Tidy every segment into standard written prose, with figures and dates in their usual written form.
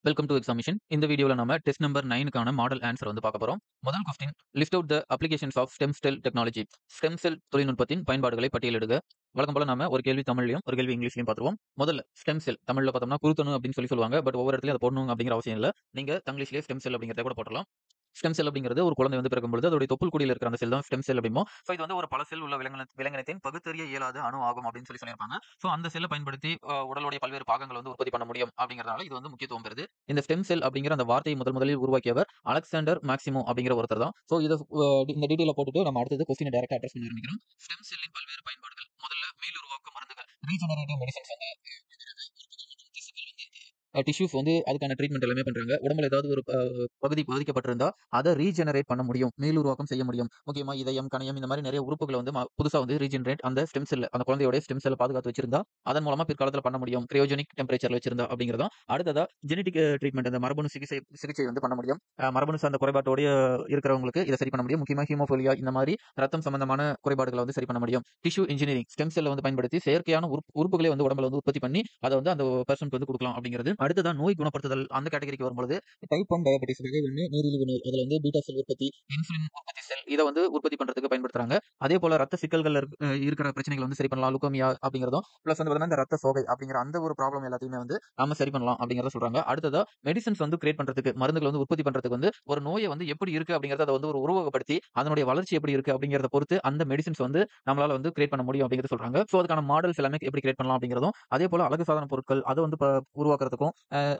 Welcome to examination. இந்த வீடியோல நம்ம டெஸ்ட் நம்பர் 9க்கான மாடல் ஆன்சர் வந்து பார்க்க போறோம். முதல் question, list out the applications of stem cell technology. Stem cell தொழில்நுட்பத்தின் பயன்பாடுகளை பட்டியலிடுக. வழக்கம் போல நாம ஒரு கேள்வி தமிழ்லயும் ஒரு கேள்வி இங்கிலீஷ்லயும் பார்த்துருவோம். முதல்ல ஸ்டெம் செல் தமிழ்ல பார்த்தோம்னா குருத்தணு அப்படின்னு சொல்லுவாங்க. பட் ஒவ்வொரு இடத்துலயும் அதை போடணும் அப்படிங்கிற அவசியம் இல்ல. நீங்க தங்கிலீஷ்லயே ஸ்டெம் செல் அப்படிங்கிறத கூட போடலாம். ஸ்டெம் செல் அப்படிங்கிறது ஒரு குழந்தை வந்து பிறக்கும்பொழுது அதோட தொப்புள் கொடியில இருக்கிற அந்த செல் தான் ஸ்டெம் செல் அப்படிமோ. ஸோ இது வந்து ஒரு பல செல் உள்ள விலங்கினத்தின் பகுத்தறிய இயலாத அணு ஆகும் அப்படின்னு சொல்லியிருப்பாங்க. ஸோ அந்த செல்லை பயன்படுத்தி உடலுடைய பல்வேறு பாகங்கள் வந்து உற்பத்தி பண்ண முடியும் அப்படிங்கிறதுனால இது வந்து முக்கியத்துவம் பெறுது. இந்த ஸ்டெம் செல் அப்படிங்கிற அந்த வார்த்தையை முதலில் உருவாக்கியவர் அலெக்சாண்டர் மேக்சிமோ அப்படிங்கிற ஒருத்தர் தான். ஸோ இதை இந்த டீட்டெயில போட்டுட்டு நம்ம அடுத்தது கொஸ்டினை டைரக்டா அட்ரஸ் பண்ண ஆரம்பிக்கிறோம். ஸ்டெம் செல்லின் பல்வேறு பயன்பாடுகள். முதல்ல மீளுருவாக்க மருந்துகள், ரீஜெனரேட்டிவ் மெடிசன்ஸ் வந்து டிஷ்யூஸ் வந்து அதுக்கான ட்ரீட்மெண்ட் எல்லாமே பண்றாங்க. உடம்புல ஏதாவது ஒரு பகுதி பாதிக்கப்பட்டிருந்தா அதை ரீஜெனரேட் பண்ண முடியும், மீளுருவாக்கம் செய்ய முடியும். முக்கியமா இதயம், கணையம் இந்த மாதிரி நிறைய உறுப்புகளை வந்து புதுசா வந்து ரீஜெனரேட் அந்த ஸ்டெம் செல் அந்த குழந்தையோட ஸ்டெம் செல்லை பாதுகாத்து வச்சிருந்தா அதன் மூலமா பிற்காலத்தில் பண்ண முடியும். கிரையோஜெனிக் டெம்பரேச்சர்ல வச்சிருந்தா அப்படிங்கிறதா. அடுத்ததா ஜெனடிக் ட்ரீட்மெண்ட், அந்த மரபணு சிகிச்சை வந்து பண்ண முடியும். மரபணு சார்ந்த குறைபாட்டோட இருக்கிறவங்களுக்கு இதை சரி பண்ண முடியும். முக்கியமா ஹீமோஃபிலியா இந்த மாதிரி ரத்தம் சம்பந்தமான குறைபாடுகளை வந்து சரி பண்ண முடியும். டிஷ்யூ இன்ஜினியரிங், ஸ்டெம் செல்லை வந்து பயன்படுத்தி செயற்கையான உறுப்புகளை வந்து உடம்புல வந்து உற்பத்தி பண்ணி அதை வந்து அந்த பர்சனுக்கு வந்து கொடுக்கலாம் அப்படிங்கிறது. அடுத்ததான் நோய் குணப்படுத்துதல் அந்த கேட்டகரிக்கு வரும்போது டைப் 1 டயபெட்டிஸ் வகை 1 நீரிழிவு நோய், அதுல வந்து பீட்டா செல் உற்பத்தி, இன்சுலின் உற்பத்தி செல் இதை வந்து உற்பத்தி பண்றதுக்கு பயன்படுத்துறாங்க. அதே போல ரத்த சிக்கல்கள் இருக்கிற பிரச்சனைகள் வந்து சரி பண்ணலாம். லுக்கோமியா அப்படிங்கிறதும் பிளஸ் வந்து இந்த ரத்த சோகை அப்படிங்கிற அந்த ஒரு ப்ராப்ளம் எல்லாத்தையுமே வந்து நம்ம சரி பண்ணலாம் அப்படிங்கிறத சொல்றாங்க. அடுத்ததா மெடிசன்ஸ் வந்து கிரியேட் பண்றதுக்கு, மருந்துகள் வந்து உற்பத்தி பண்றதுக்கு வந்து ஒரு நோயை வந்து எப்படி இருக்கு அப்படிங்கறத அதை வந்து ஒரு உருவகப்படுத்தி அதனுடைய வளர்ச்சி எப்படி இருக்கு அப்படிங்கறத பொறுத்து அந்த மெடிசன்ஸ் வந்து நம்மளால வந்து கிரியேட் பண்ண முடியும் அப்படிங்கிறது சொல்றாங்க. ஸோ அதுக்கான மாடல்ஸ் எல்லாமே எப்படி கிரியேட் பண்ணலாம் அப்படிங்கிறதும், அதே போல அழகு சாதன பொருட்கள் அதை வந்து உருவாக்குறதுக்கும்,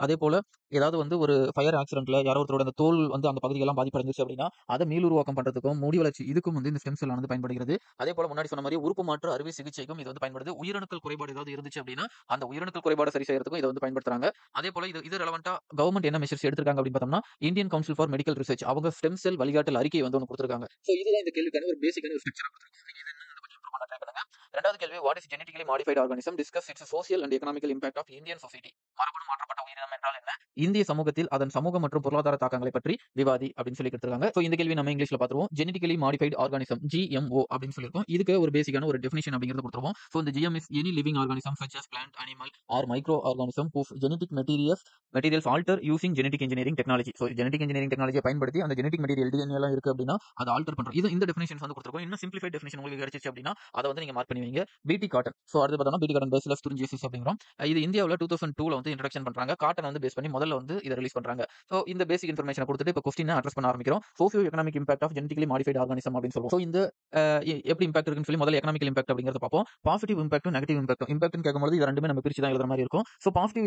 அதே போல ஏதாவது வந்து ஒரு ஃபயர் ஆக்சிடென்ட்ல யாரோ ஒருத்தரோட அந்த தோல் வந்து அந்த பகுதியெல்லாம் பாதிப்படைஞ்சிருச்சு அப்படின்னா அதை மீளுருவாக்கம் பண்றதுக்கும் முடி வளர்ச்சி இதுக்கும் வந்து இந்த ஸ்டெம் செல் ஆனது பயன்படுகிறது. அதே போல முன்னாடி சொன்ன மாதிரி உறுப்பு மாற்று அறுவை சிகிச்சைக்கும் இது வந்து பயன்படுது. உயிரணுக்கள் குறைபாடு ஏதாவது இருந்துச்சு அப்படின்னா அந்த உயிரணுக்கள் குறைபாடு சரி செய்யறதுக்கும் இதை வந்து பயன்படுத்துறாங்க. அதே போல இது ரெலவெண்டா கவர்மெண்ட் என்ன மெஷர்ஸ் எடுத்திருக்காங்க அப்படின்னு பார்த்தோம்னா, Indian council for medical research அவங்க ஸ்டெம் செல் வழிகாட்டல் அறிக்கை வந்து ஒன்று கொடுத்திருக்காங்க. ஸோ இதுதான் இந்த கேள்விக்கான ஒரு பேசிக்கான ஒரு ஸ்ட்ரக்சர் கொடுத்திருக்காங்க. நீங்க இதை இன்னும் கொஞ்சம் improve பண்ண try பண்ணுங்க. இரண்டாவது கேள்வி, what is genetically modified organism, discuss its social and economical impact of Indian society. மரபணு மாற்றப்பட்ட உயிரினம் என்றால் என்ன, இந்திய சமூகத்தில் அதன் சமூக மற்றும் பொருளாதார தாக்கங்களை பற்றி விவாதி அப்படின்னு சொல்லி கொடுத்திருக்காங்க. ஸோ இந்த கேள்வி நம்ம இங்கிலீஷ்ல பார்த்துருவோம். ஜெனடிகலி மாடிஃபைட் ஆர்கானிசம், ஜிஎம்ஓ அப்படின்னு சொல்லியிருக்கோம். இதுக்கு ஒரு பேசிக்கான ஒரு டெஃபினிஷன் அப்படிங்கிறது கொடுத்துருவோம். ஸோ இந்த GM is any living organism such as plant, animal or micro organism whose genetic materials alter using genetic engineering technology. So genetic engineering technology பயன்படுத்தி அந்த genetic material DNA எல்லாம் இருக்கு அப்படின்னா அதை ஆல்டர் பண்றோம். இது இந்த டெஃபினிஷன்ஸ் வந்து கொடுத்துருக்கோம். இன்னும் சிம்பிளிஃபைட் டெஃபினிஷன் உங்களுக்கு கிடைச்சிச்சு அப்படின்னா அதை வந்து நீங்க மார்க் பண்ணி வைங்க. பிடி காட்டன். ஸோ அடுத்து பார்த்தோம்னா பிடி காட்டன் பேசிலஸ் துரிஞ்சியசிஸ் அப்படிங்கிறோம். இது இந்தியாவில் 2002ல வந்து இன்ட்ரடக்ஷன் பண்றாங்க. காட்டன் வந்து பேஸ் பண்ணி முதல்ல வந்து இதை ரிலீஸ் பண்றாங்க. ஸோ இந்த பேசிக் இன்ஃபர்மேஷன் கொடுத்துட்டு இப்போ கொஸ்டின் அட்ரஸ் பண்ண ஆரம்பிக்கிறோம். Socio economic impact of genetically modified organism அப்படின்னு சொல்லுவோம். ஸோ இந்த எப்படி இம்பாக்ட் இருக்குன்னு சொல்லி முதல்ல எகனாமிக்கல் இம்பாக்ட் அப்படிங்கிறத பார்ப்போம். Positive இம்பாக்டும் negative இம்பாக்டும். இம்பாக்ட்னு கேட்கும்போது இது ரெண்டுமே நம்ம பிரிச்சு தான் எழுதுற மாதிரி இருக்கும். ஸோ பாசிட்டிவ்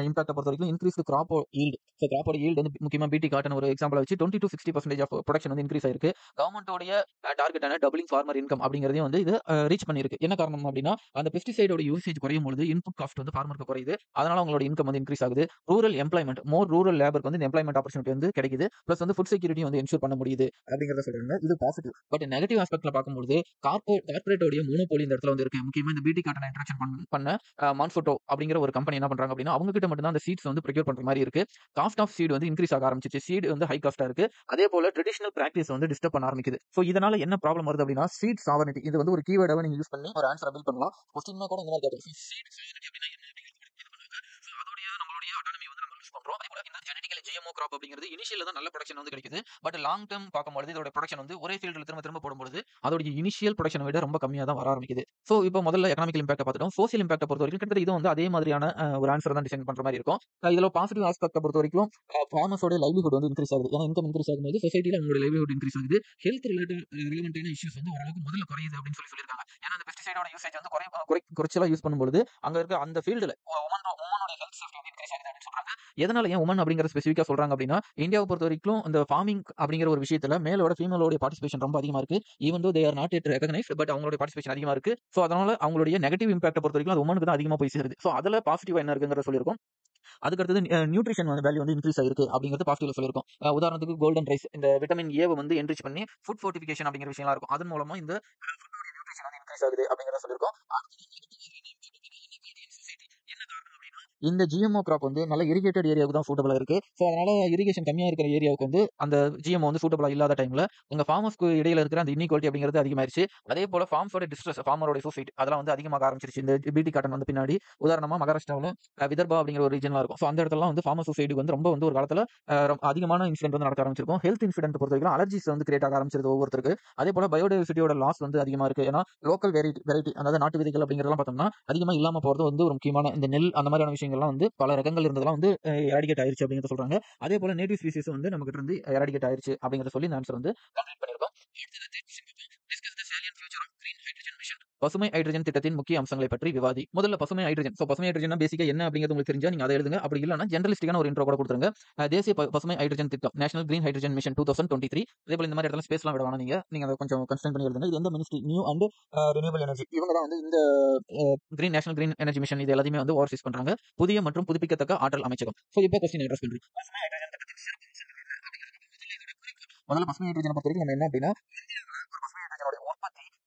இம்பாக்ட் பொறுத்த வரைக்கும் இன்க்ரீஸ் கிராப் ஈல்ட். ஸோ கிராப்போட ஈல்ட் வந்து முக்கியமா பிடி காட்டன் ஒரு எக்ஸாம்பிள் வச்சு 20 to 60% ஆஃப் ப்ரொடக்ஷன் வந்து இன்க்ரீஸ் ஆயிருக்கு. கவர்மெண்டோடைய டார்கெட்டான டபுளிங் ஃபார்மர் இன்கம் அப்படிங்கிறதையும் வந்து இது ரீச் பண்ணிருக்கு. என்ன காரணம் அப்படின்னா அந்த பெஸ்டிசைடோட யூசேஜ் குறையும் பொழுது இன்புட் காஸ்ட் வந்து ஃபார்மருக்கு குறையுது. அதனால அவங்களோட இன்கம் வந்து இன்க்ரீஸ் ஆகுது. ரூரல் எம்ப்ளாய்மெண்ட், மோர் ரூரல் லேபருக்கு வந்து எம்ப்ளாய்மெண்ட் ஆப்பர்ச்சுனிட்டி வந்து கிடைக்குது. பிளஸ் வந்து ஃபுட் செக்யூரிட்டி வந்து என்ஷூர் பண்ண முடியுது அப்படிங்கிறத சொல்றாங்க. இது பாசிட்டிவ். பட் நெகட்டிவ் ஆஸ்பெக்ட்ல பார்க்கும்போது கார்பரேட்டோட மோனோபோலி இந்த இடத்துல வந்து இருக்கு. முக்கியமா இந்த பிடி காட்டன் இன்ட்ரடக்ஷன் பண்ண மான்ஃபோட்டோ அப்படிங்கிற ஒரு கம்பெனி என்ன பண்றாங்க அப்படின்னா அவங்க கிட்ட மட்டும் தான் அந்த சீட்ஸ் வந்து ப்ரொக்யூர் பண்ற மாதிரி இருக்கு. காஸ்ட் ஆஃப் சீட் வந்து இன்க்ரீஸ் ஆக ஆரம்பிச்சிச்சு. சீட் வந்து ஹை காஸ்டா இருக்கு. அதே போல ட்ரெடிஷனல் பிராக்டிஸ் வந்து டிஸ்டர்ப் பண்ண ஆரம்பிக்குது. ஸோ இதனால என்ன ப்ராப்ளம் வருது அப்படின்னா சீட் சாவர்னிட்டி. இது வந்து ஒரு கீவேர்டாக நீங்க யூஸ் பண்ணி ஒரு ஆன்சர் பில்ட் பண்ணலாம். கொஸ்டின் கூட இந்த மாதிரி கேட்கும். சீட் சாவர்னிட்டி அப்படின்னா என்ன அப்படிங்கிறது. ஸோ அதோடைய நம்மளுடைய அட்டானமி வந்து நம்ம யூஸ் பண்றோம். அதே போல இந்த ஜெனடிக்கலி ஜிஎம்ஓ கிராப் அப்படிங்கிறது இனிஷியல்ல தான் நல்ல ப்ரொடக்ஷன் வந்து கிடைக்குது. பட் லாங் டர்ம் பார்க்கும்போது இதோட ப்ரொடக்ஷன் வந்து ஒரே ஃபீல்டில் திரும்ப திரும்ப போடும்போது அதோட இனிஷியல் ப்ரொடக்ஷனை விட ரொம்ப கம்மியாக தான் வர ஆரம்பிக்குது. ஸோ இப்போ முதல்ல எகனாமிக்கல் இம்பாக்ட் பார்த்துட்டோம். சோசியல் இம்பாக்ட் பொறுத்த வரைக்கும் கிட்டத்தட்ட இது வந்து அதே மாதிரியான ஒரு ஆன்சர் தான் டிசைன் பண்ற மாதிரி இருக்கும். இதுல பாசிட்டிவ் ஆஸ்பெக்ட் பொறுத்த வரைக்கும் ஃபார்மர்ஸோட லைவ்லிஹுட் வந்து இன்க்ரீஸ் ஆகுது. ஏன்னா இன்கம் இன்க்ரீஸ் ஆகும்போது சொசைட்டியில் அவங்களோட லைவ்லிஹுட் இன்க்ரீஸ் ஆகுது. ஹெல்த் ரிலேட்டடான இஷ்யூஸ் வந்து ஓரளவுக்கு முதல்ல குறையுது அப்படின்னு சொல்லியிருக்காங்க. ஏன்னா அந்த பெஸ்டிசைடோட யூசேஜ் வந்து குறைச்சலா யூஸ் பண்ணும்போது அங்க இருக்க அந்த ஃபீல்டுல உமனோட ஹெல்த் சேஃப்டி வந்து இன்க்ரீஸ் ஆகுது அப்படின்னு சொல்றாங்க. எதனால ஏன் உமன் அப்படிங்கிற ஸ்பெசிஃபிக்கா சொல்றாங்க அப்படின்னா இந்தியாவை பொறுத்த வரைக்கும் இந்த ஃபார்மிங் அப்படிங்கிற ஒரு விஷயத்துல மேலோட ஃபீமேலோட பார்ட்டிசிபேஷன் ரொம்ப அதிகமா இருக்கு. Even though they are not yet recognised, but அவங்களோட பார்ட்டிசிபேஷன் அதிகமா இருக்கு. ஸோ அதனால அவங்களுடைய நெகட்டிவ் இம்பாக்ட் பொறுத்த வரைக்கும் அது உமனுக்கு தான் அதிகமா போய் சேருது. ஸோ அதுல பாசிட்டிவ் என்ன இருக்குங்கிற சொல்லியிருக்கோம். அதுக்கு அடுத்தது நியூட்ரிஷன் வேல்யூ வந்து இன்க்ரீஸ் ஆயிருக்கு அப்படிங்கிறது பாசிட்டிவ்ல சொல்லியிருக்கோம். உதாரணத்துக்கு கோல்டன் ரைஸ் இந்த விட்டமின் ஏ வந்து என்ரிச் பண்ணி ஃபுட் ஃபோர்டிஃபிகேஷன் அப்படிங்கிற விஷயம்லாம் இருக்கும். அதன் மூலமா இந்த நியூட்ரிஷன் வந்து இன்க்ரீஸ் ஆகுது அப்படிங்கிறத சொல்லியிருக்கோம். என்ன காரணம் அப்படின்னா இந்த ஜிஎம்ஓ கிராப் வந்து நல்ல இரிகேட்டட் ஏரியாவுக்கு தான் சூட்டபிளா இருக்கு. ஸோ அதனால இரிகேஷன் கம்மியா இருக்கிற ஏரியாவுக்கு வந்து அந்த ஜிஎம்ஓ வந்து சூட்டபிளா இல்லாத டைம்ல உங்க ஃபார்மர்ஸ்க்கு இடையில இருக்கிற அந்த இன்இக்வாலிட்டி அப்படிங்கிறது அதிகமாயிருச்சு. அதே போல ஃபார்ம்ஸோட டிஸ்ட்ரெஸ், ஃபார்மரோட சூசைட் அதெல்லாம் வந்து அதிகமாக ஆரம்பிச்சிருச்சு. இந்த பிடி காட்டன் வந்து பின்னாடி உதாரணமா மகாராஷ்டிராவில் விதர்பா அப்படிங்கிற ஒரு ரீஜன்லாம் இருக்கும். ஸோ அந்த இடத்துலலாம் வந்து ஃபார்மர் சூசைடுக்கு வந்து ரொம்ப வந்து ஒரு காலத்துல அதிகமான இன்சிடென்ட் வந்து நடக்க ஆரம்பிச்சிருக்கும். ஹெல்த் இன்சிடென்ட் பொறுத்த வரைக்கும் அலர்ஜிஸ் வந்து கிரியேட் ஆக ஆரம்பிச்சிருது ஒவ்வொருத்தருக்கு. அதே போல பயோடைவர்சிட்டியோட லாஸ் வந்து அதிகமா இருக்கு. ஏன்னா லோக்கல் வெரைட்டி அதாவது நாட்டு விதைகள் அப்படிங்கிறதெல்லாம் பார்த்தோம்னா அதிகமா இல்லாம போறது வந்து ஒரு முக்கியமான இந்த நெல் அந்த மாதிரியான விஷயங்கள்லாம் வந்து பல ரகங்கள் இருந்ததெல்லாம் வந்து எராடிகேட் ஆயிருச்சு அப்படிங்கிறத சொல்றாங்க. அதே போல நேட்டிவ் ஸ்பீசிஸ் வந்து நம்ம கிட்ட இருந்து எராடிகேட் ஆயிருச்சு அப்படிங்கிறத சொல்லி இந்த ஆன்சர் வந்து கம்ப்ளீட் பண்ணிருக்கோம். பசுமை ஹைட்ரஜன் திட்டத்தின் முக்கிய அம்சங்களை பற்றி விவாதி. முதல்ல பசுமை ஹைட்ரஜன். பசுமை ஹைட்ரஜன் பேசிக்கா என்ன அப்படிங்கிறது உங்களுக்கு தெரிஞ்சா நீங்க அதை எழுதுங்க. அப்படி இல்லைன்னா ஜெனரலிஸ்டிக்கான ஒரு இன்ட்ரோ கூட கொடுத்துருங்க. தேசிய பசுமை ஹைட்ரஜன் திட்டம் நேஷனல் கிரீன் ஹைட்ரஜன் மிஷன் 2023. அதே போல இந்த மாதிரி இடத்துல ஸ்பேஸ்லாம் விட வேணாம். நீங்க அதை கொஞ்சம் கன்ஸ்டன் பண்ணி எழுதுங்க. இது எந்த ministry? New and renewal energy. இவங்க தான் வந்து இந்த நேஷனல் கிரீன் எனர்ஜி மிஷன் இது எல்லாத்தையுமே வந்து ஓவர்சீஸ் பண்றாங்க. புதிய மற்றும் புதுப்பிக்கத்தக்க ஆற்றல் அமைச்சகம். இப்போ கொஸ்டின் அட்ரஸ் பண்றோம். முதல்ல பசுமை ஹைட்ரஜனை பொறுத்த வரைக்கும் நம்ம என்ன அப்படின்னா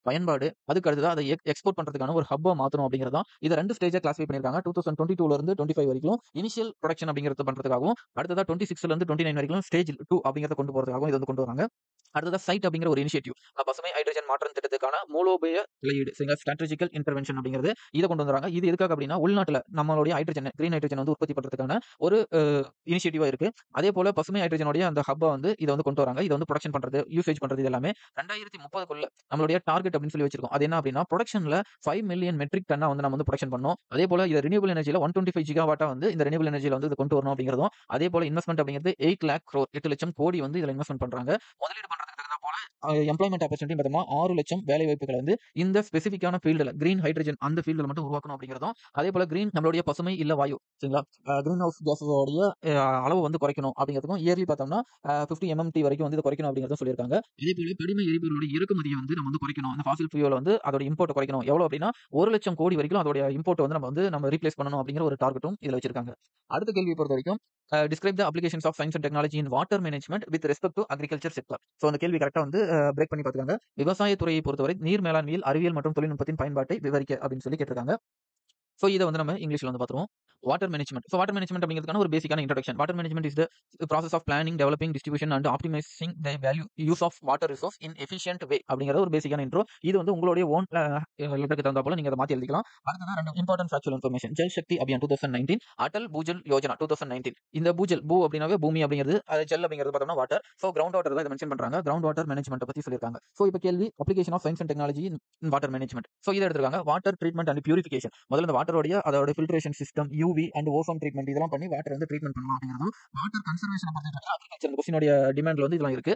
பயன்பாடு அதுக்கு அடுத்தது அதை எக்ஸ்போர்ட் பண்றதுக்கான ஒரு ஹப்பா மாத்தணும் அப்படிங்கிறதா. இதை 2 ஸ்டேஜா கிளாஸிஃபை பண்ணிருக்காங்க. 2022 இருந்து 25 வரைக்கும் இனிஷியல் ப்ரொடக்ஷன் அப்படிங்கிறது பண்றதுக்காகவும், அடுத்ததா 26 இருந்து 29 வரைக்கும் ஸ்டேஜ் 2 அப்படிங்கிறத கொண்டு போறதுக்காகவும் இது வந்து கொண்டு வராங்க. அடுத்ததா சைட் அப்படிங்கிற ஒரு இனிஷியேட்டிவ் பசுமை ஹைட்ரஜன் மாற்றம் திட்டத்துக்கான மூலோபய தலையீடு ஸ்ட்ராட்டஜிக்கல் இன்டர்வென்ஷன் அப்படிங்கிறது இதை கொண்டு வராங்க. இது எதுக்காக அப்படின்னா உள்நாட்டுல நம்மளுடைய ஹைட்ரஜன் கிரீன் ஹைட்ரஜன் வந்து உற்பத்தி பண்றதுக்கான ஒரு இனிஷியேட்டிவா இருக்கு. அதே போல பசுமை ஹைட்ரஜனுடைய அந்த ஹப்பா வந்து இதை வந்து கொண்டு வராங்க. இதை வந்து ப்ரொடக்ஷன் பண்றது, யூசேஜ் பண்றது இது எல்லாமே 2030க்குள்ள நம்மளுடைய டார்கெட் அப்படின்னு சொல்லி வச்சிருக்கோம். அது என்ன அப்படின்னா ப்ரொடக்ஷன்ல 5 மில்லியன் மெட்ரிக் டன்னா வந்து நம்ம வந்து ப்ரொடக்ஷன் பண்ணோம். அதே போல இது ரினியூவல் எனர்ஜில 125 ஜிகாவாட்டா வந்து இந்த ரினியூவல் எனர்ஜில வந்து இது கொண்டு வரணும் அப்படிங்கிறதும். அதே போல இன்வெஸ்ட்மெண்ட் அப்படிங்கிறது 8 லேக் crore 8 லட்சம் கோடி வந்து இதுல இன்வெஸ்ட்மெண்ட் பண்றாங்க. முதலீடு பண்றதுக்கு தகுந்த போல எம்ப்ளாய்மெண்ட் ஆப்பர்ச்சுனிட்டி பார்த்தோம்னா 6 லட்சம் வேலை வாய்ப்புகளை வந்து இந்த ஸ்பெசிஃபிக்கான ஃபீல்டுல கிரீன் ஹைட்ரஜன் அந்த ஃபீல்டுல மட்டும் உருவாக்கணும் அப்படிங்கிறதும். அதே போல கிரீன் நம்மளுடைய பசுமை இல்ல வாயு சரிங்களா கிரீன் ஹவுஸ் கேஸோடைய அளவு வந்து குறைக்கணும் அப்படிங்கிறதுக்கும் இயர்லி பார்த்தோம்னா 50 MMT வரைக்கும் வந்து குறைக்கணும் அப்படிங்கிறதும் சொல்லியிருக்காங்க. இதே போல படிம எரிபொருளோட இறக்குமதியை வந்து நம்ம வந்து குறைக்கணும். அந்த ஃபாசில் ஃபியூல் வந்து அதோட இம்போர்ட் குறைக்கணும். எவ்வளவு அப்படின்னா 1 லட்சம் கோடி வரைக்கும் அதோட இம்போர்ட் வந்து நம்ம ரீப்ளேஸ் பண்ணணும் அப்படிங்கிற ஒரு டார்கெட்டும் இதுல வச்சிருக்காங்க. அடுத்த கேள்வியை பொறுத்த வரைக்கும் describe the applications of science and technology in water management with respect to agriculture sector. So அந்த கேள்வி கரெக்டாக வந்து பிரேக் பண்ணி பார்த்துக்காங்க. விவசாயத்துறையை பொறுத்தவரை நீர் மேலாண்மையில் அறிவியல் மற்றும் தொழில்நுட்பத்தின் பயன்பாட்டை விவரிக்க அப்படின்னு சொல்லி கேட்டிருக்காங்க. ஸோ இதை வந்து நம்ம இங்கிலீஷ்ல வந்து பார்த்துருவோம். Water management. So water management அப்படிங்கிறதுக்கான ஒரு பேசிக்கான introduction. Water management is the process of planning, developing, distribution and optimising the value use of water resource in efficient way அப்படிங்கிற ஒரு பேசிக்கான இன்ட்ரோ. இது வந்து உங்களுடைய ஓன் லெட்டருக்கு தகுந்த போல நீங்க அதை மாற்றி எழுதிக்கலாம். அடுத்தது 2 important factual information. Jal Shakti Abhiyan 2019, Atal Bhujal Yojana 2019. இந்த பூஜல் பூ அப்படின்னாவே பூமி அப்படிங்கிறது, அது ஜல் அப்படிங்கிறது பார்த்தோம்னா வாட்டர். ஸோ கிரவுண்ட் வாட்டர் தான் இதை மென்ஷன் பண்றாங்க. கிரவுண்ட் வாட்டர் மேனேஜ்மெண்ட் பத்தி சொல்லியிருக்காங்க. ஸோ இப்போ கேள்வி application of science and technology in water management. So இதை எடுத்துருக்காங்க. Water treatment and purification. முதல்ல இந்த வாட்டரோடைய அதோட filtration system, UV and ozone treatment இதெல்லாம் பண்ணி வாட்டர் வந்து ட்ரீட்மெண்ட் பண்ணலாம் அப்படிங்கிறதும். வாட்டர் கன்சர்வேஷன் பத்தி அக்ரிகல்ச்சர் கொஸ்டினோட டிமாண்ட்ல வந்து இதெல்லாம் இருக்கு.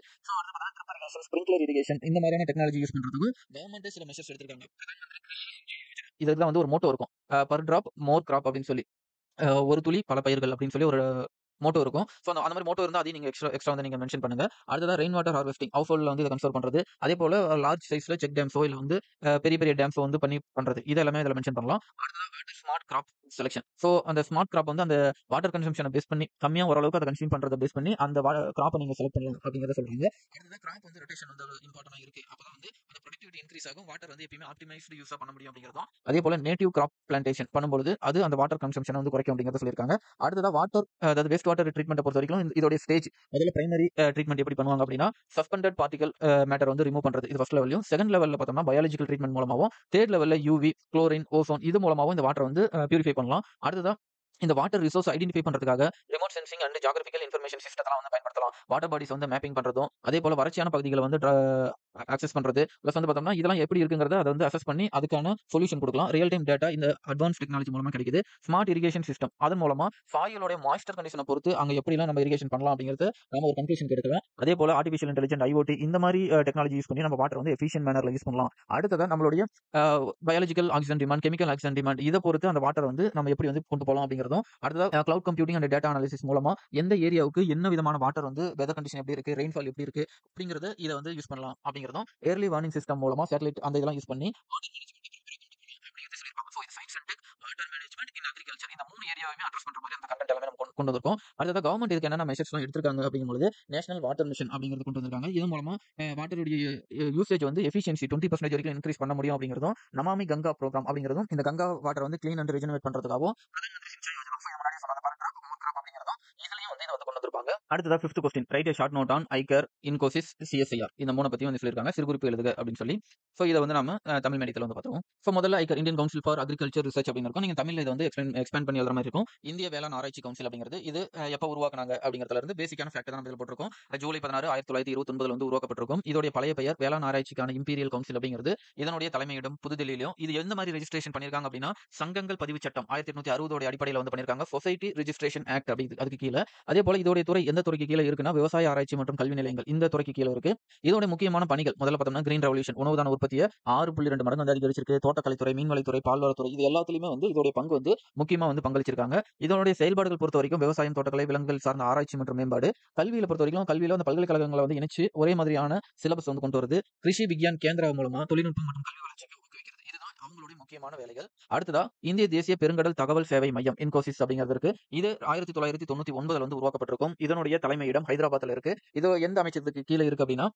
ஸோ ஸ்ப்ரிங்க்லர் இரிகேஷன் இந்த மாதிரியான டெக்னாலஜி யூஸ் பண்றதுக்கு கவர்மெண்ட் சில மெஷர்ஸ் எடுத்திருக்காங்க. இதுதான் வந்து ஒரு மோட்டோ இருக்கும். பர் டிராப் மோர் கிராப் அப்படின்னு சொல்லி ஒரு துளி பல பயிர்கள் அப்படின்னு சொல்லி ஒரு மோட்டோ இருக்கும். ஸோ அந்த மாதிரி மோட்டோ இருந்தால் அதையும் நீங்கள் எக்ஸ்ட்ரா வந்து நீங்கள் மென்ஷன் பண்ணுங்க. அடுத்ததான் ரெயின் வாட்டர் ஹார்வெஸ்டிங் ஹவுஸ் ஹோல்டில் வந்து இதை கன்சர்வ் பண்ணுறது. அதே போல் லார்ஜ் சைஸில் செக் டேம்ஸோ இல்லை வந்து பெரிய பெரிய டேம்ஸோ வந்து பண்ணி பண்ணுறது. இது எல்லாமே இதில் மென்ஷன் பண்ணலாம். அடுத்தது ஸ்மார்ட் கிராப் செலெக்ஷன். ஸோ அந்த ஸ்மார்ட் கிராப் வந்து அந்த வாட்டர் கன்சம்ஷனை பேஸ் பண்ணி கம்மியாக ஓரளவுக்கு அதை கன்சியூம் பண்ணுறதை பேஸ் பண்ணி அந்த கிராப்பை நீங்கள் செலக்ட் பண்ணலாம் அப்படிங்கிறத சொல்றாங்க. அடுத்தது கிராப் வந்து ரொட்டேஷன் வந்து இம்பார்ட்டன்டாக இருக்கு. அப்போ தான் வந்து அந்த ப்ரொடக்டிவிட்டி இன்க்ரீஸ் ஆகும். வாட்டர் வந்து எப்பயுமே ஆப்டிமைஸ்டு யூஸாக பண்ண முடியும் அப்படிங்கிறதும். அதே போல நேட்டிவ் கிராப் பிளான்டேஷன் பண்ணும்போது அது அந்த வாட்டர் கன்சம்ஷனை வந்து குறைக்கும் அப்படிங்கிறத சொல்லியிருக்காங்க. அடுத்ததா வாட்டர் அதாவது வேஸ்ட் வாட்டர் ட்ரீட்மெண்ட் பொறுத்த வரைக்கும் இதோட ஸ்டேஜ் அதில் பிரைமரி ட்ரீட்மெண்ட் எப்படி பண்ணுவாங்க அப்படின்னா சஸ்பெண்டட் பார்ட்டிகல் மேட்டர் வந்து ரிமூவ் பண்றது. இது ஃபர்ஸ்ட் லெவலையும். செகண்ட் லெவலில் பார்த்தோம்னா பயாலஜிக்கல் ட்ரீட்மெண்ட் மூலமாகவும், தேர்ட் லெவலில் யூவி, குளோரின், ஓசோன் இது மூலமாகவும் இந்த வாட்டர் வந்து பியூரிஃபை பண்ணலாம். அடுத்ததா இந்த வாட்டர் ரிசோர்ஸ் ஐடென்டிஃபை பண்றதுக்காக remote sensing and geographical information சிஸ்டத்தெல்லாம் வந்து பயன்படுத்தலாம். வாட்டர் பாடிஸ் வந்து மேப்பிங் பண்றதும், அதே போல வறட்சியான பகுதிகளை வந்து அக்சஸ் பண்றது. ப்ளஸ் வந்து பார்த்தோம்னா இதெல்லாம் எப்படி இருக்குங்கிறத அதை வந்து அசஸ் பண்ணி அதுக்கான சொல்யூஷன் கொடுக்கலாம். ரியல் டைம் டேட்டா இந்த அட்வான்ஸ் டெக்னாலஜி மூலமா கிடைக்குது. ஸ்மார்ட் இரிகேஷன் சிஸ்டம் அதன் மூலமா சாயிலோட மாய்ஸ்டர் கண்டிஷனை பொறுத்து அங்க எப்படிலாம் நம்ம இரிகேஷன் பண்ணலாம் அப்படிங்கிறது நம்ம ஒரு கன்க்ளூஷன் எடுக்கலாம். அதே போல ஆர்டிஃபிஷியல் இன்டெலிஜென்ட், ஐஓடி இந்த மாதிரி டெக்னாலஜி யூஸ் பண்ணி நம்ம வாட்டர் வந்து எஃபிஷியன்ட் மேனர்ல யூஸ் பண்ணலாம். அடுத்ததான் நம்மளுடைய biological oxygen demand, chemical oxygen demand இதை பொறுத்து அந்த வாட்டர் வந்து நம்ம எப்படி வந்து கொண்டு போகலாம் அப்படிங்கிறதும். அடுத்தது cloud computing and data analysis மூலமா எந்த ஏரியாவுக்கு என்ன விதமான வாட்டர் வந்து வெதர் கண்டிஷன் எப்படி இருக்கு, ரெயின்ஃபால் எப்படி இருக்கு அப்படிங்கறத இதை வந்து யூஸ் பண்ணலாம் அப்படிங்கிறதும். ஏர்லி வார்னிங் சிஸ்டம் மூலமா சேட்டலைட் அந்த இதெல்லாம் யூஸ் பண்ணி வாட்டர் மேனேஜ்மெண்ட் இந்த 3 இந்தியாவையுமே அட்ரஸ் பண்ற மாதிரி அந்த கண்டென்ட் எல்லாமே நம்ம கொண்டு வந்திருக்கோம். அடுத்தது கவர்மெண்ட் இதுக்கு என்னென்ன மெஷர்ஸ்லாம் எடுத்திருக்காங்க அப்படிங்கும்போது நேஷனல் வாட்டர் மிஷன் அப்படிங்கிறது கொண்டு வந்திருக்காங்க. இதன் மூலமா வாட்டருடைய யூசேஜ் வந்து எஃபிஷியன்சி 20% வரைக்கும் இன்க்ரீஸ் பண்ண முடியும் அப்படிங்கிறதும், நமாமி கங்கா ப்ரோக்ராம் அப்படிங்கிறதும் இந்த கங்கா வாட்டர் வந்து கிளீன் அண்ட் ரிஜெனரேட் பண்றதுக்காகவும் அடுத்ததா 5th question write a short note on ICAR, INCOIS, CSIR இந்த 3 பத்தியும் வந்து சொல்லியிருக்காங்க. சிறுகுறிப்பு எழுதுக அப்படின்னு சொல்லி. ஸோ இதை வந்து நம்ம தமிழ் மீடியத்தில் வந்து பார்த்துருவோம். ஸோ முதல்ல eye care Indian council for agriculture research அப்படின்னு இருக்கும். நீங்கள் தமிழில் இதை வந்து எக்ஸ்பேண்ட் பண்ணி எழுதுற மாதிரி இருக்கும். இந்திய வேளாண் ஆராய்ச்சி கவுன்சில் அப்படிங்கிறது இது எப்போ உருவாக்குனாங்க அப்படிங்கிறதுல இருந்து பேசிக்கான ஃபேக்ட் தான் நம்ம இதில் போட்டிருக்கோம். ஜூலை 16, 1929 வந்து உருவாக்கப்பட்டிருக்கும். இதோடைய பழைய பெயர் வேளாண் ஆராய்ச்சிக்கான இம்பீரியல் கவுன்சில் அப்படிங்கிறது. இதனுடைய தலைமையிடம் புதுதில்லியிலும். இது எந்த மாதிரி ரெஜிஸ்ட்ரேஷன் பண்ணியிருக்காங்க அப்படின்னா சங்கங்கள் பதிவு சட்டம் 1860 அடிப்படையில் வந்து பண்ணியிருக்காங்க. சொசைட்டி ரெஜிஸ்ட்ரேஷன் ஆக்ட் அப்படி அதுக்கு கீழே. அதே போல இதோடைய துறை எந்த துறைக்கு கீழே இருக்குன்னா விவசாய ஆராய்ச்சி மற்றும் கல்வி நிலையங்கள் இந்த துறைக்கு கீழே இருக்கு. இதோட முக்கியமான பணிகள் முதல்ல பார்த்தோம்னா கிரீன் ரெவல்யூஷன் உணவுதான உற்பத்தியை 6.2 மடங்கு வந்து அதிகரிச்சிருக்கு. தோட்டக்கலைத்துறை, மீன்வளத்துறை, பால்வளத்துறை இது எல்லாத்துலயுமே வந்து இதோட பங்கு வந்து முக்கியமா வந்து பங்களிச்சிருக்காங்க. இதனுடைய செயல்பாடுகள் பொறுத்த வரைக்கும் விவசாயம், தோட்டக்கலை, விலங்குகள் சார்ந்த ஆராய்ச்சி மற்றும் மேம்பாடு. கல்வியில பொறுத்த வரைக்கும் கல்வியில வந்து பல்கலைக்கழகங்களை வந்து இணைச்சு ஒரே மாதிரியான சிலபஸ் வந்து கொண்டு வருது. கிருஷி விக்யான் கேந்திரா மூலமா தொழில்நுட்பம் மற்றும் கல்வி வளர்ச்சிக்கு ஊக்குவிக்கிறது. இதுதான் அவங்களுடைய முக்கியமான வேலைகள். அடுத்ததா இந்திய தேசிய பெருங்கடல் தகவல் சேவை மையம் இன்கோசிஸ் அப்படிங்கிறது இருக்கு. இது 1999 வந்து உருவாக்கப்பட்டிருக்கும். இதனுடைய தலைமையிடம் ஹைதராபாத்ல இருக்கு. இது எந்த அமைச்சகத்துக்கு கீழே இருக்கு அப்படின்னா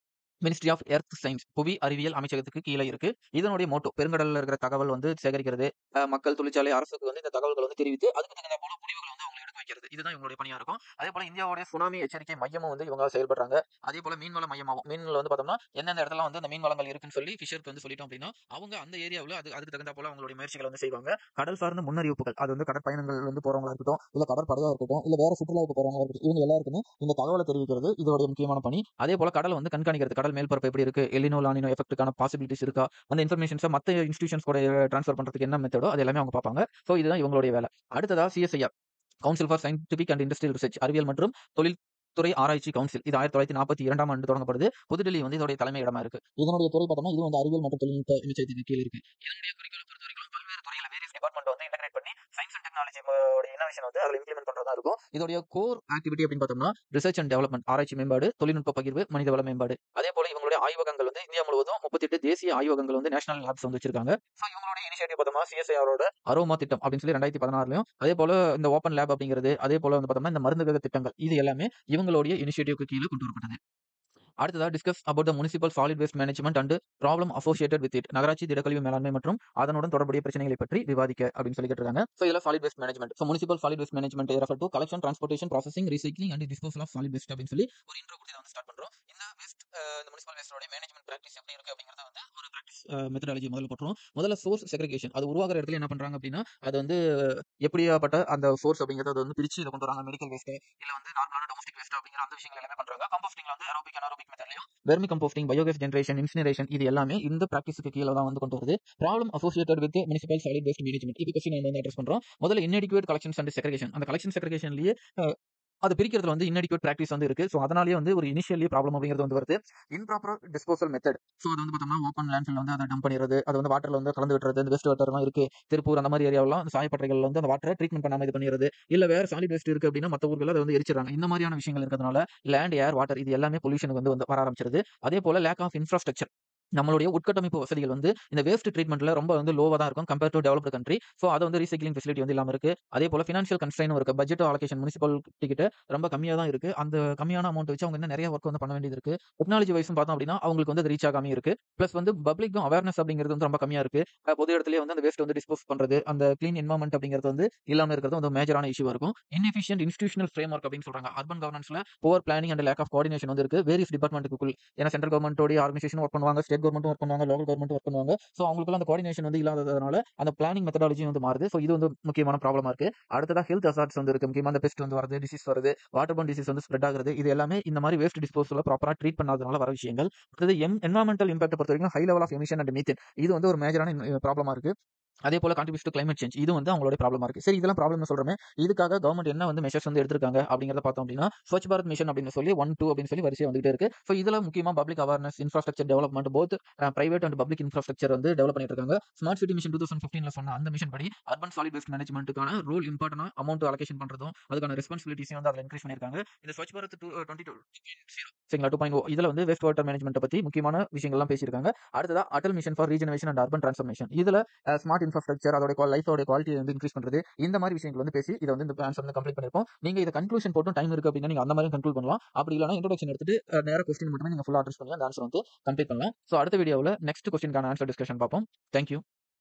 மினிஸ்ட்ரி ஆஃப் எர்த் சயின்ஸ் புவி அறிவியல் அமைச்சகத்துக்கு கீழே இருக்கு. இதனுடைய மோட்டோ பெருங்கடல்ல இருக்கிற தகவல் வந்து சேகரிக்கிறது, மக்கள், தொழிற்சாலை, அரசுக்கு வந்து இந்த தகவல்கள் வந்து தெரிவித்து அதுக்கு தகுந்த போல முடிவுகளை வந்து அவங்க எடுக்க வைக்கிறது. இதுதான் இவங்களுடைய பணியா இருக்கும். அதே போல இந்தியாவுடைய சுனாமி எச்சரிக்கை மையமும் வந்து இவங்க செயல்படுறாங்க. அதே போல மீன்வள மையமாகும். மீன்கள் வந்து பார்த்தோம்னா எந்தெந்த இடத்துல வந்து அந்த மீன் வளங்கள் இருக்குன்னு சொல்லி ஃபிஷருக்கு வந்து சொல்லிட்டோம் அப்படின்னா அவங்க அந்த ஏரியாவில் அதுக்கு தகுந்த போல அவங்களுடைய முயற்சிகளை வந்து செய்வாங்க. கடல் சார்ந்த முன்னறிவிப்புகள் அது வந்து கடற்பயணங்கள் வந்து போறவங்களா இருக்கட்டும், இல்ல கடற்படையா இருக்கட்டும், இல்ல வேற சுற்றுலாவுக்கு போறவங்களா இருக்கட்டும், இவங்க எல்லாருக்குமே இந்த தகவலை தெரிவிக்கிறது இதோட முக்கியமான பணி. அதே போல கடலை வந்து கண்காணிக்கிறது. கடல் மேல்பரப்பு எப்படி இருக்கு, எலினோ லானினோ எஃபெக்ட்டுக்கான பாசிபிலிட்டிஸ் இருக்கா, அந்த இன்ஃபர்மேஷன்ஸை மற்ற இன்ஸ்டிடியூஷன்ஸ் கூட ட்ரான்ஸ்ஃபர் பண்றதுக்கு என்ன மெத்தடோ அது எல்லாமே அவங்க பார்ப்பாங்க. ஸோ இதுதான் இவங்களுடைய வேலை. அடுத்ததா CSIR council for scientific and industrial research அறிவியல் மற்றும் தொழில்துறை ஆராய்ச்சி கவுன்சில். இது 1942 ஆண்டு தொடங்கப்படுது. புதுடில்லி வந்து இதோடைய தலைமையிடமா இருக்கு. இதனுடைய துறை பார்த்தோம்னா இது வந்து அறிவியல் மற்றும் தொழில்நுட்ப அமைச்சகத்துக்கு கீழே இருக்கு. இதனுடைய குறிக்கோளை பொறுத்த வரைக்கும் பல்வேறு துறையில வேரியஸ் டிபார்ட்மெண்ட் வந்து இன்டகிரேட் பண்ணி சயின்ஸ் அண்ட் டெக்னாலஜி இன்னோவேஷன் வந்து அதில் இம்ப்ளிமெண்ட் பண்றதா இருக்கும். இதோடைய கோர் ஆக்டிவிட்டி அப்படின்னு பார்த்தோம்னா ரிசர்ச் அண்ட் டெவலப்மெண்ட் ஆராய்ச்சி மேம்பாடு, தொழில்நுட்ப பகிர்வு, மனிதவள மேம்பாடு. அதே போல இவங்களுடைய ஆய்வகங்கள் வந்து இந்தியா முழுவதும் 38 தேசிய ஆய்வகங்கள் வந்து நேஷனல் லேப்ஸ் வந்து வச்சிருக்காங்க. ஸோ இவங்களுடைய இனிஷியேட்டிவ் பார்த்தோம்னா சிஎஸ்ஐஆரோட அரோமா திட்டம் அப்படின்னு சொல்லி 2016 அதே போல இந்த ஓப்பன் லேப் அப்படிங்கிறது, அதே போல வந்து பார்த்தோம்னா இந்த மருந்தக திட்டங்கள் இது எல்லாமே இவங்களுடைய இனிஷியேட்டிவ்க்கு கீழே கொண்டு வரப்பட்டது. அடுத்ததா discuss about the municipal solid waste management and problem associated with it நகராட்சி திடக்கழிவு மேலாண்மை மற்றும் அதனுடன் தொடர்புடைய பிரச்சனைகளை பற்றி விவாதிக்க அப்படின்னு சொல்லி கேட்டிருக்காங்க. ஸோ இதில் solid waste management. So municipal solid waste management refer to collection, transportation, processing, recycling and disposal of solid waste அப்படின்னு சொல்லி ஒரு இன்ட்ரோ கொடுத்து வந்து ஸ்டார்ட் பண்றோம். இந்த வேஸ்ட் இந்த முனிசிபல் வேஸ்டோட மேனேஜ்மெண்ட் பிராக்டிஸ் எப்படி இருக்கு அப்படிங்கிறத வந்து ஒரு பிராக்டிஸ் மெத்தடாலஜி முதல்ல போட்டுரும். முதல்ல சோர்ஸ் செக்ரிகேஷன் அது உருவாகிற இடத்துல என்ன பண்றாங்க அப்படின்னா அது வந்து எப்படியாப்பட்ட அந்த சோர்ஸ் அப்படிங்கிறத அது வந்து பிரிச்சு இதை கொண்டு வராங்க. மெடிக்கல் வேஸ்ட் இல்ல வந்து நார்மலான டொமஸ்டிக் வேஸ்ட் அப்படிங்கிற அந்த விஷயங்கள் எல்லாமே பண்றாங்க. கம்போஸ்டிங்ல வந்து ஏரோபிக் அனாரோபிக் மெத்தட்லயும் vermicomposting, biogas generation, incineration இது எல்லாமே இந்த பிராக்டிஸ்க்கு கீழே தான் வந்து கொண்டு வருது. Problem associated with municipal solid waste management இது கொஸ்டின் நம்ம வந்து அட்ரஸ் பண்றோம். முதல்ல இன்எடிகுவேட் கலெக்ஷன்ஸ் அண்ட் செக்ரிகேஷன். அந்த கலெக்ஷன் செக்ரிகேஷன்லயே அது பிரிக்கிறதுல வந்து இன்எடிகுவேட் பிராக்டிஸ் வந்து இருக்கு. ஸோ அதனாலேயே வந்து ஒரு இனிஷியலி ப்ராப்ளம் அப்படிங்கிறது வந்து வருது. Improper disposal method. ஸோ அது வந்து பார்த்தோம்னா ஓப்பன் லேண்ட்ஃபில் வந்து அதை டம்ப் பண்ணிடுறது, அது வந்து வாட்டர்ல வந்து கலந்து விட்டுறது. இந்த வேஸ்ட் வாட்டர்லாம் இருக்கு திருப்பூர் அந்த மாதிரி ஏரியாவெல்லாம் அந்த சாயப்பட்டறைகள் வந்து அந்த வாட்டரை ட்ரீட்மெண்ட் பண்ணாம இது பண்ணிடுறது. இல்ல வேற சாலிட் வேஸ்ட் இருக்கு அப்படின்னா மற்ற ஊர்கள் அதை வந்து எரிச்சிடறாங்க. இந்த மாதிரியான விஷயங்கள் இருக்கிறதுனால லேண்ட், ஏர், வாட்டர் இது எல்லாமே பொல்யூஷனுக்கு வந்து வர ஆரம்பிச்சிருது. அதே போல லேக் ஆஃப் இன்ஃப்ராஸ்ட்ரக்சர். நம்மளுடைய உட்கட்டமைப்பு வசதிகள் வந்து இந்த வேஸ்ட் ட்ரீட்மெண்ட்ல ரொம்ப வந்து லோவா தான் இருக்கும் compare to developed country. So அது வந்து ரீசைக்ளிங் ஃபெசிலிட்டி வந்து இல்லாம இருக்கு. அதே போல ஃபினான்ஷியல் கன்ஸ்ட்ரைனும் இருக்கு. பட்ஜெட் அலோகேஷன் முனிசிபாலிட்டி கிட்ட ரொம்ப கம்மியா தான் இருக்கு. அந்த கம்மியான அமௌண்ட் வச்சு அவங்க இன்னும் நிறைய ஒர்க் வந்து பண்ண வேண்டியது இருக்கு. டெக்னாலஜி வைஸும் பார்த்தோம் அப்படின்னா அவங்களுக்கு வந்து அது ரீச் ஆகாம இருக்கு. பிளஸ் வந்து பப்ளிக்கும் அவேர்னஸ் அப்படிங்கிறது வந்து ரொம்ப கம்மியா இருக்கு. பொது இடத்துலயே வந்து அந்த வேஸ்ட் வந்து டிஸ்போஸ் பண்றது, அந்த கிளீன் என்வரன்மெண்ட் அப்படிங்கிறது வந்து இல்லாம இருக்கிறது வந்து மேஜரான இஷ்யூவா இருக்கும். இன்எஃபிஷியன்ட் இன்ஸ்டிடியூஷனல் ஃப்ரேம் ஒர்க் அப்படின்னு சொல்றாங்க. அர்பன் கவர்னன்ஸ்ல poor planning and lack of coordination வந்து இருக்கு வேரியஸ் டிபார்ட்மெண்ட்டுக்குள். ஏன்னா சென்ட்ரல் கவர்மெண்டோட ஆர்கனைசேஷன் ஒர்க் பண்ணுவாங்க, ஸ்டேட் கவர்மெண்ட் ஒர்க் பண்ணுவாங்க, லோக்கல் கவர்மெண்ட் ஒர்க் பண்ணுவாங்க. ஸோ அவங்களுக்குள்ள அந்த கோஆர்டினேஷன் வந்து இல்லாததுனால அந்த பிளானிங் மெத்தடாலஜி வந்து மாறுது. ஸோ இது வந்து முக்கியமான ப்ராப்ளமா இருக்கு. அடுத்ததா ஹெல்த் அசார்ட்ஸ் வந்து இருக்கு. முக்கியமா அந்த பெஸ்ட் வந்து வருது, டிசீஸ் வருது, வாட்டர் போன் டிசீஸ் வந்து ஸ்ப்ரெட் ஆகுது. இது எல்லாமே இந்த மாதிரி வேஸ்ட் டிஸ்போசல் ப்ராப்பரா ட்ரீட் பண்ணாதனால வர விஷயங்கள். அடுத்தது என்வரன்மெண்டல் இம்பாக்ட் பொறுத்த வரைக்கும் high level of emission and methane இது வந்து ஒரு மேஜரான ப்ராப்ளமா இருக்கு. அதே போல கான்ட்ரிபியூட் டு கிளைமேட் சேஞ்ச் இது வந்து அவங்களோட ப்ராப்ளமா இருக்கு. சரி இதெல்லாம் ப்ராப்ளம் சொல்றோமே, இதுக்காக கவர்மெண்ட் என்ன வந்து மெஷர்ஸ் வந்து எடுத்திருக்காங்க அப்படிங்கிறத பார்த்தோம் அப்படின்னா ஸ்வச் பாரத் மிஷன் அப்படின்னு சொல்லி 1, 2 அப்படின்னு சொல்லி வரிசையா வந்துட்டே இருக்கு. ஸோ இதுல முக்கியமா public awareness, infrastructure development both private and public infrastructure வந்து டெவலப் பண்ணிட்டு இருக்காங்க. ஸ்மார்ட் சிட்டி மிஷன் 2015 சொன்ன அந்த மிஷன் படி அர்பன் சாலிட் வேஸ்ட் மேனேஜ்மெண்ட்டுக்கான ரோல் இம்பார்ட்டன்ட் அமௌண்ட் அலோகேஷன் பண்றதும் அதுக்கான ரெஸ்பான்சிபிலிட்டிஸையும் வந்து அதில் இன்க்ரீஸ் பண்ணிருக்காங்க. இந்த ஸ்வச் பாரத் 2.0 இதுல வந்து வேஸ்ட் வாட்டர் மேனேஜ்மெண்ட் பத்தி முக்கியமான விஷயங்கள்லாம் பேசியிருக்காங்க. அடுத்ததா Atal mission for regeneration and urban transformation இதுல ஸ்மார்ட் இன்ஃப்ராஸ்ட்ரக்சர், அதோட லைஃபோட குவாலிட்டி வந்து இன்க்ரீஸ் பண்றது, இந்த மாதிரி விஷயங்கள் வந்து பேசி இதை வந்து இந்த ஆன்சர் வந்து கம்ப்ளீட் பண்ணிருப்போம். நீங்க இதை கன்க்ளூஷன் போட்டும் டைம் இருக்கு அப்படின்னா நீங்க அந்த மாதிரி கன்க்ளூட் பண்ணலாம். அப்படி இல்லைனா இன்ட்ரோடக்ஷன் எடுத்துட்டு நேரா கொஸ்டின் மட்டுமே நீங்க ஃபுல்லா அட்ரஸ் பண்ணி அந்த ஆன்சர் வந்து கம்ப்ளீட் பண்ணலாம். ஸோ அடுத்த வீடியோவில் நெக்ஸ்ட் கொஸ்டினுக்கான ஆன்சர் டிஸ்கஷன் பார்ப்போம். தேங்க்யூ.